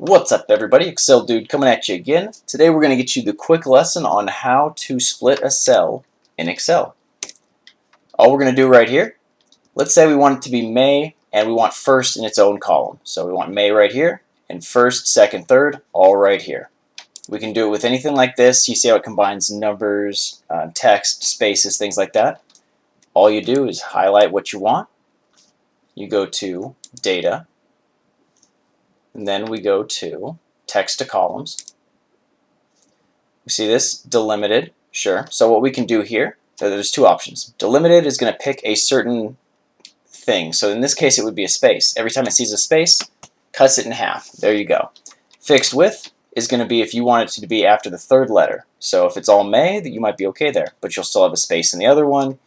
What's up, everybody? Excel Dude coming at you again. Today we're going to get you the quick lesson on how to split a cell in Excel. All we're going to do right here, let's say we want it to be May and we want first in its own column. So we want May right here and first, second, third, all right here. We can do it with anything like this. You see how it combines numbers, text, spaces, things like that. All you do is highlight what you want. You go to Data, and then we go to Text to Columns. You see this? Delimited. Sure. So what we can do here, so there's two options. Delimited is going to pick a certain thing. So in this case, it would be a space. Every time it sees a space, cuts it in half. There you go. Fixed width is going to be if you want it to be after the third letter. So if it's all May, you might be okay there, but you'll still have a space in the other one.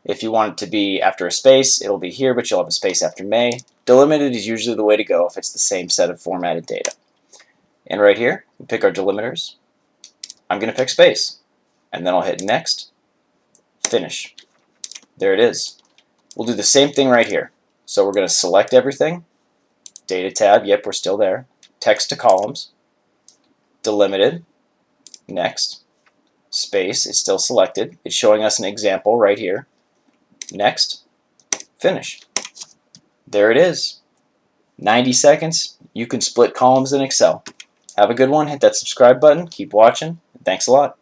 If you want it to be after a space, it'll be here, but you'll have a space after May. Delimited is usually the way to go if it's the same set of formatted data. And right here, we pick our delimiters. I'm going to pick space, and then I'll hit Next, Finish. There it is. We'll do the same thing right here. So we're going to select everything. Data tab, yep, we're still there. Text to Columns. Delimited. Next. Space, it's still selected. It's showing us an example right here. Next, finish. There it is. 90 seconds, you can split columns in Excel. Have a good one, hit that subscribe button, keep watching, and thanks a lot.